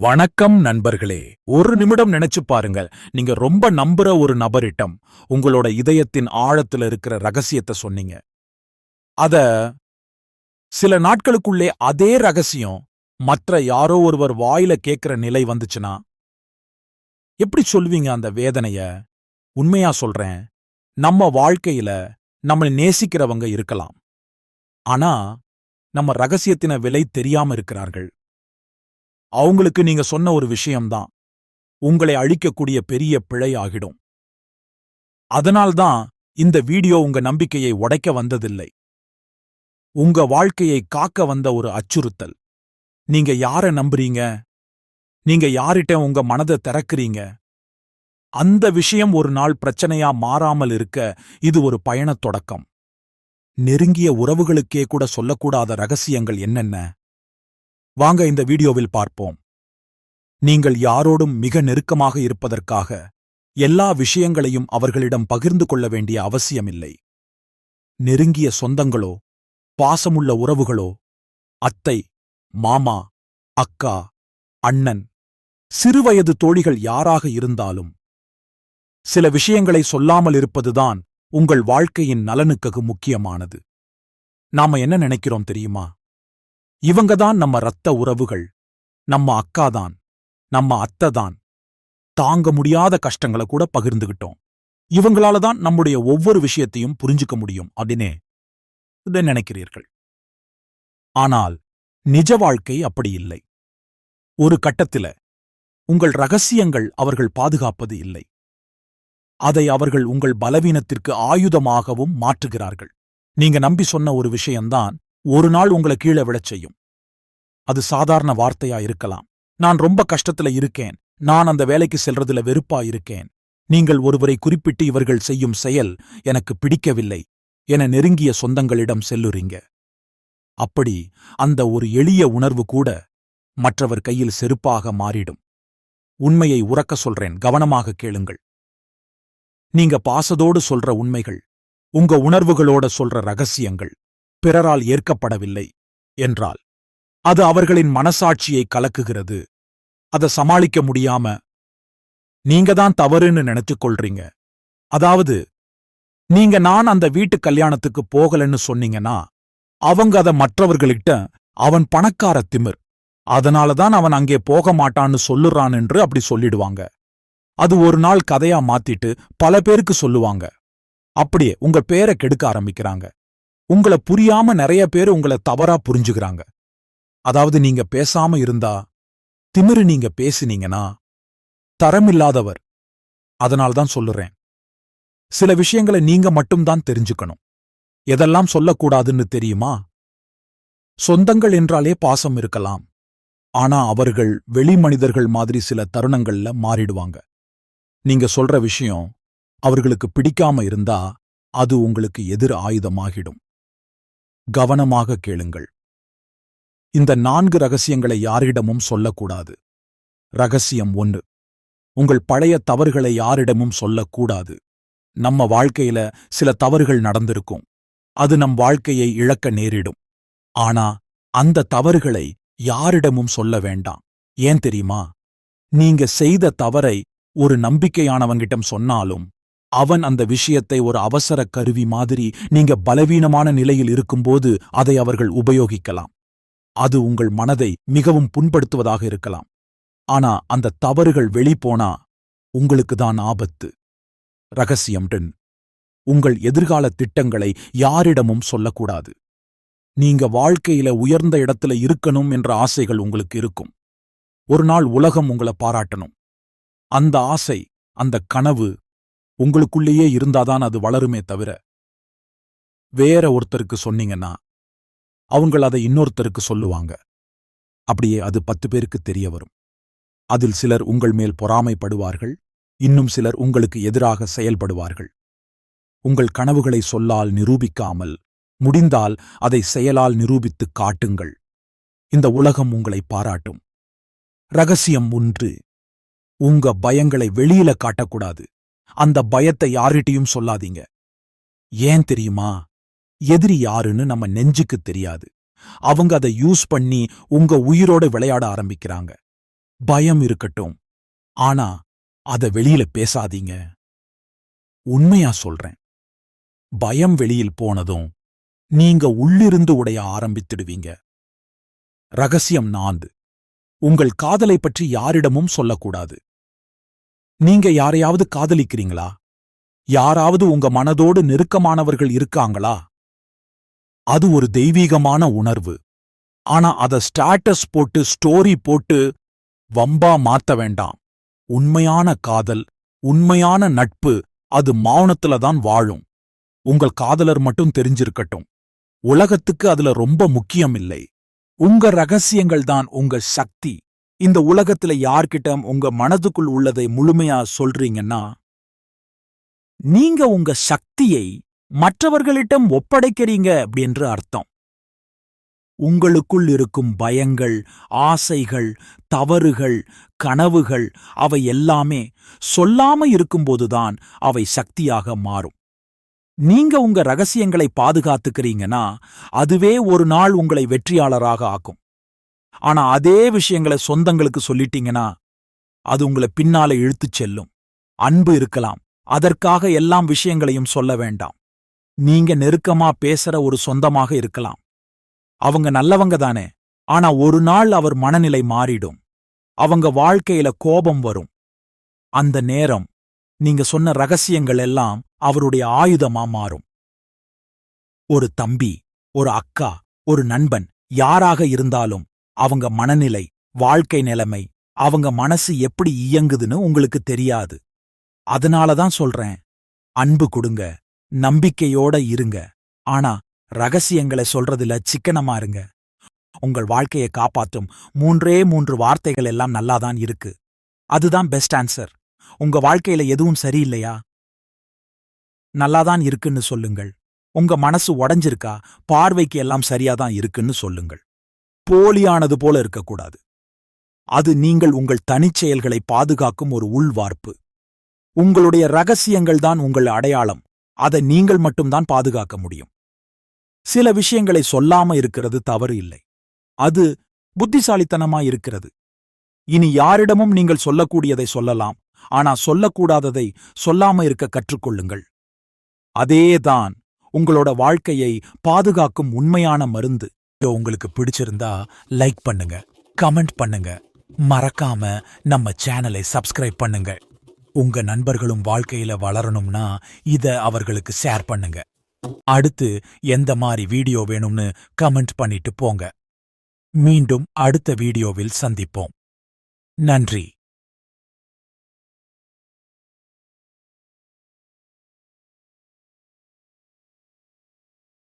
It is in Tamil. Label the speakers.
Speaker 1: வணக்கம் நண்பர்களே. ஒரு நிமிடம் நினைச்சு பாருங்க. நீங்க ரொம்ப நம்புற ஒரு நபரிடம் உங்களோட இதயத்தின் ஆழத்துல இருக்கிற ரகசியத்தை சொன்னீங்க. அத சில நாட்களுக்குள்ளே அதே ரகசியம் மற்ற யாரோ ஒருவர் வாயில கேட்கிற நிலை வந்துச்சுன்னா எப்படி சொல்வீங்க அந்த வேதனைய? உண்மையா சொல்றேன். நம்ம வாழ்க்கையில நம்மள நேசிக்கிறவங்க இருக்கலாம். ஆனா நம்ம ரகசியத்தின விலை தெரியாம இருக்கிறார்கள். அவங்களுக்கு நீங்க சொன்ன ஒரு விஷயம்தான் உங்களை அழிக்கக்கூடிய பெரிய பிழை ஆகிடும். அதனால்தான் இந்த வீடியோ உங்க நம்பிக்கையை உடைக்க வந்ததில்லை. உங்க வாழ்க்கையை காக்க வந்த ஒரு அச்சுறுத்தல். நீங்க யார நம்புறீங்க? நீங்க யாரிட்ட உங்க மனதை திறக்கிறீங்க? அந்த விஷயம் ஒரு நாள் பிரச்சனையா மாறாமல் இருக்க இது ஒரு பயணத் தொடக்கம். நெருங்கிய உறவுகளுக்கே கூட சொல்லக்கூடாத ரகசியங்கள் என்னென்ன? வாங்க இந்த வீடியோவில் பார்ப்போம். நீங்கள் யாரோடும் மிக நெருக்கமாக இருப்பதற்காக எல்லா விஷயங்களையும் அவர்களிடம் பகிர்ந்து கொள்ள வேண்டிய அவசியமில்லை. நெருங்கிய சொந்தங்களோ, பாசமுள்ள உறவுகளோ, அத்தை, மாமா, அக்கா, அண்ணன், சிறுவயது தோழிகள் யாராக இருந்தாலும் சில விஷயங்களை சொல்லாமல் இருப்பதுதான் உங்கள் வாழ்க்கையின் நலனுக்கு முக்கியமானது. நாம என்ன நினைக்கிறோம் தெரியுமா? இவங்கதான் நம்ம இரத்த உறவுகள், நம்ம அக்காதான், நம்ம அத்தைதான். தாங்க முடியாத கஷ்டங்களை கூட பகிர்ந்துகிட்டோம். இவங்களால தான் நம்முடைய ஒவ்வொரு விஷயத்தையும் புரிஞ்சுக்க முடியும் அப்படின்னே இதை நினைக்கிறீர்கள். ஆனால் நிஜ வாழ்க்கை அப்படி இல்லை. ஒரு கட்டத்தில உங்கள் ரகசியங்கள் அவர்கள் பாதுகாப்பது இல்லை. அதை அவர்கள் உங்கள் பலவீனத்திற்கு ஆயுதமாகவும் மாற்றுகிறார்கள். நீங்க நம்பி சொன்ன ஒரு விஷயம்தான் ஒரு நாள் உங்களை கீழே விழச் செய்யும். அது சாதாரண வார்த்தையா இருக்கலாம். நான் ரொம்ப கஷ்டத்துல இருக்கேன், நான் அந்த வேலைக்கு செல்றதுல வெறுப்பா இருக்கேன். நீங்கள் ஒருவரை குறிப்பிட்டு இவர்கள் செய்யும் செயல் எனக்கு பிடிக்கவில்லை என நெருங்கிய சொந்தங்களிடம் செல்லுறீங்க. அப்படி அந்த ஒரு எளிய உணர்வு கூட மற்றவர் கையில் செருப்பாக மாறிடும். உண்மையை உரக்க சொல்றேன், கவனமாக கேளுங்கள். நீங்க பாசத்தோடு சொல்ற உண்மைகள், உங்க உணர்வுகளோட சொல்ற ரகசியங்கள் பிறரால் ஏற்கப்படவில்லை என்றால் அது அவர்களின் மனசாட்சியை கலக்குகிறது. அதை சமாளிக்க முடியாம நீங்க தான் தவறுன்னு நினைச்சுக் கொள்றீங்க. அதாவது நான் அந்த வீட்டு கல்யாணத்துக்கு போகலன்னு சொன்னீங்கன்னா அவங்க அத மற்றவர்களிட்ட அவன் பணக்கார திமிர், அதனாலதான் அவன் அங்கே போக மாட்டான்னு சொல்லுறான் என்று அப்படி சொல்லிடுவாங்க. அது ஒரு நாள் கதையா மாத்திட்டு பல பேருக்கு சொல்லுவாங்க. அப்படியே உங்க பேரை கெடுக்க ஆரம்பிக்கிறாங்க. உங்கள புரியாம நிறைய பேர் உங்கள தவறா புரிஞ்சுக்கிறாங்க. அதாவது நீங்க பேசாம இருந்தா திமிரு, நீங்க பேசினீங்கன்னா தரமில்லாதவர். அதனால்தான் சொல்லுறேன், சில விஷயங்களை நீங்க மட்டும்தான் தெரிஞ்சுக்கணும். எதெல்லாம் சொல்லக்கூடாதுன்னு தெரியுமா? சொந்தங்கள் என்றாலே பாசம் இருக்கலாம். ஆனா அவர்கள் வெளி மனிதர்கள் மாதிரி சில தருணங்கள்ல மாறிடுவாங்க. நீங்க சொல்ற விஷயம் அவர்களுக்கு பிடிக்காம இருந்தா அது உங்களுக்கு எதிர் ஆயுதமாகிடும். கவனமாக கேளுங்கள். இந்த 4 ரகசியங்களை யாரிடமும் சொல்லக்கூடாது. ரகசியம் 1, உங்கள் பழைய தவறுகளை யாரிடமும் சொல்லக்கூடாது. நம்ம வாழ்க்கையில சில தவறுகள் நடந்திருக்கும். அது நம் வாழ்க்கையை இழக்க நேரிடும். ஆனா அந்த தவறுகளை யாரிடமும் சொல்ல வேண்டாம். ஏன் தெரியுமா? நீங்க செய்த தவறை ஒரு நம்பிக்கையானவங்கிட்டம் சொன்னாலும் அவன் அந்த விஷயத்தை ஒரு அவசர கருவி மாதிரி நீங்க பலவீனமான நிலையில் இருக்கும்போது அதை அவர்கள் உபயோகிக்கலாம். அது உங்கள் மனதை மிகவும் புண்படுத்துவதாக இருக்கலாம். ஆனா அந்த தவறுகள் வெளிப்போனா உங்களுக்கு தான் ஆபத்து. ரகசியம் 2, உங்கள் எதிர்கால திட்டங்களை யாரிடமும் சொல்லக்கூடாது. நீங்க வாழ்க்கையில உயர்ந்த இடத்துல இருக்கணும் என்ற ஆசைகள் உங்களுக்கு இருக்கும். ஒரு நாள் உலகம் உங்களை பாராட்டணும். அந்த ஆசை, அந்த கனவு உங்களுக்குள்ளேயே இருந்தாதான் அது வளருமே தவிர வேற ஒருத்தருக்கு சொன்னீங்கன்னா அவங்க அதை இன்னொருத்தருக்கு சொல்லுவாங்க. அப்படியே அது 10 பேருக்கு தெரிய வரும். அதில் சிலர் உங்கள் மேல் பொறாமைப்படுவார்கள், இன்னும் சிலர் உங்களுக்கு எதிராக செயல்படுவார்கள். உங்கள் கனவுகளை சொல்லால் நிரூபிக்காமல், முடிந்தால் அதை செயலால் நிரூபித்துக் காட்டுங்கள். இந்த உலகம் உங்களை பாராட்டும். ரகசியம் 1, உங்க பயங்களை வெளியில காட்டக்கூடாது. அந்த பயத்தை யார்கிட்டயும் சொல்லாதீங்க. ஏன் தெரியுமா? எதிரி யாருன்னு நம்ம நெஞ்சுக்கு தெரியாது. அவங்க அதை யூஸ் பண்ணி உங்க உயிரோட விளையாட ஆரம்பிக்கிறாங்க. பயம் இருக்கட்டும், ஆனா அத வெளியில பேசாதீங்க. உண்மையா சொல்றேன். பயம் வெளியில் போனதும் நீங்க உள்ளிருந்து உடைய ஆரம்பித்திடுவீங்க. ரகசியம் 4. உங்கள் காதலை பற்றி யாரிடமும் சொல்லக்கூடாது. நீங்க யாரையாவது காதலிக்கிறீங்களா? யாராவது உங்க மனதோடு நெருக்கமானவர்கள் இருக்காங்களா? அது ஒரு தெய்வீகமான உணர்வு. ஆனா அத ஸ்டேட்டஸ் போட்டு ஸ்டோரி போட்டு வம்பா மாத்த வேண்டாம். உண்மையான காதல், உண்மையான நட்பு அது மௌனத்துல தான் வாழும். உங்கள் காதலர் மட்டும் தெரிஞ்சிருக்கட்டும். உலகத்துக்கு அதுல ரொம்ப முக்கியம் இல்லை. உங்க ரகசியங்கள் தான் உங்க சக்தி. இந்த உலகத்துல யார்கிட்ட உங்க மனதுக்குள் உள்ளதை முழுமையா சொல்றீங்கன்னா, நீங்க உங்க சக்தியை மற்றவர்களிடம் ஒப்படைக்கிறீங்க அப்படின்னு அர்த்தம். உங்களுக்குள் இருக்கும் பயங்கள், ஆசைகள், தவறுகள், கனவுகள் அவை எல்லாமே சொல்லாம இருக்கும்போதுதான் அவை சக்தியாக மாறும். நீங்க உங்க ரகசியங்களை பாதுகாத்துக்கிறீங்கன்னா, அதுவே ஒரு நாள் உங்களை வெற்றியாளராக ஆக்கும். ஆனா அதே விஷயங்களை சொந்தங்களுக்கு சொல்லிட்டீங்கன்னா, அது உங்களை பின்னால இழுத்துச் செல்லும். அன்பு இருக்கலாம், அதற்காக எல்லாம் விஷயங்களையும் சொல்ல வேண்டாம். நீங்க நெருக்கமா பேசுற ஒரு சொந்தமாக இருக்கலாம். அவங்க நல்லவங்க தானே, ஆனா ஒரு நாள் அவர் மனநிலை மாறிடும். அவங்க வாழ்க்கையில கோபம் வரும். அந்த நேரம் நீங்க சொன்ன ரகசியங்கள் எல்லாம் அவருடைய ஆயுதமா மாறும். ஒரு தம்பி, ஒரு அக்கா, ஒரு நண்பன் யாராக இருந்தாலும் அவங்க மனநிலை, வாழ்க்கை நிலைமை, அவங்க மனசு எப்படி இயங்குதுன்னு உங்களுக்கு தெரியாது. அதனால தான் சொல்றேன், அன்பு கொடுங்க, நம்பிக்கையோட இருங்க. ஆனா ரகசியங்களை சொல்றதுல சிக்கனமா இருங்க. உங்கள் வாழ்க்கையை காப்பாற்றும் 3 வார்த்தைகள் எல்லாம் நல்லாதான் இருக்கு. அதுதான் பெஸ்ட் ஆன்சர். உங்க வாழ்க்கையில எதுவும் சரியில்லையா? நல்லாதான் இருக்குன்னு சொல்லுங்கள். உங்க மனசு உடைஞ்சிருக்கா? பார்வைக்கு எல்லாம் சரியாதான் இருக்குன்னு சொல்லுங்கள். போலியானது போல இருக்கக்கூடாது. அது நீங்கள் உங்கள் தனிச்செயல்களை பாதுகாக்கும் ஒரு உள்வார்ப்பு. உங்களுடைய ரகசியங்கள் தான் உங்கள் அடையாளம். அதை நீங்கள் மட்டும்தான் பாதுகாக்க முடியும். சில விஷயங்களை சொல்லாம இருக்கிறது தவறு இல்லை. அது புத்திசாலித்தனமா இருக்கிறது. இனி யாரிடமும் நீங்கள் சொல்லக்கூடியதை சொல்லலாம், ஆனா சொல்லக்கூடாததை சொல்லாம இருக்க கற்றுக்கொள்ளுங்கள். அதேதான் உங்களோட வாழ்க்கையை பாதுகாக்கும் உண்மையான மருந்து. உங்களுக்கு பிடிச்சிருந்தா லைக் பண்ணுங்க, கமெண்ட் பண்ணுங்க, மறக்காம நம்ம சேனலை சப்ஸ்கிரைப் பண்ணுங்க. உங்க நண்பர்களும் வாழ்க்கையில வளரணும்னா இத அவர்களுக்கு ஷேர் பண்ணுங்க. அடுத்து எந்த மாதிரி வீடியோ வேணும்னு கமெண்ட் பண்ணிட்டு போங்க. மீண்டும் அடுத்த வீடியோவில் சந்திப்போம். நன்றி.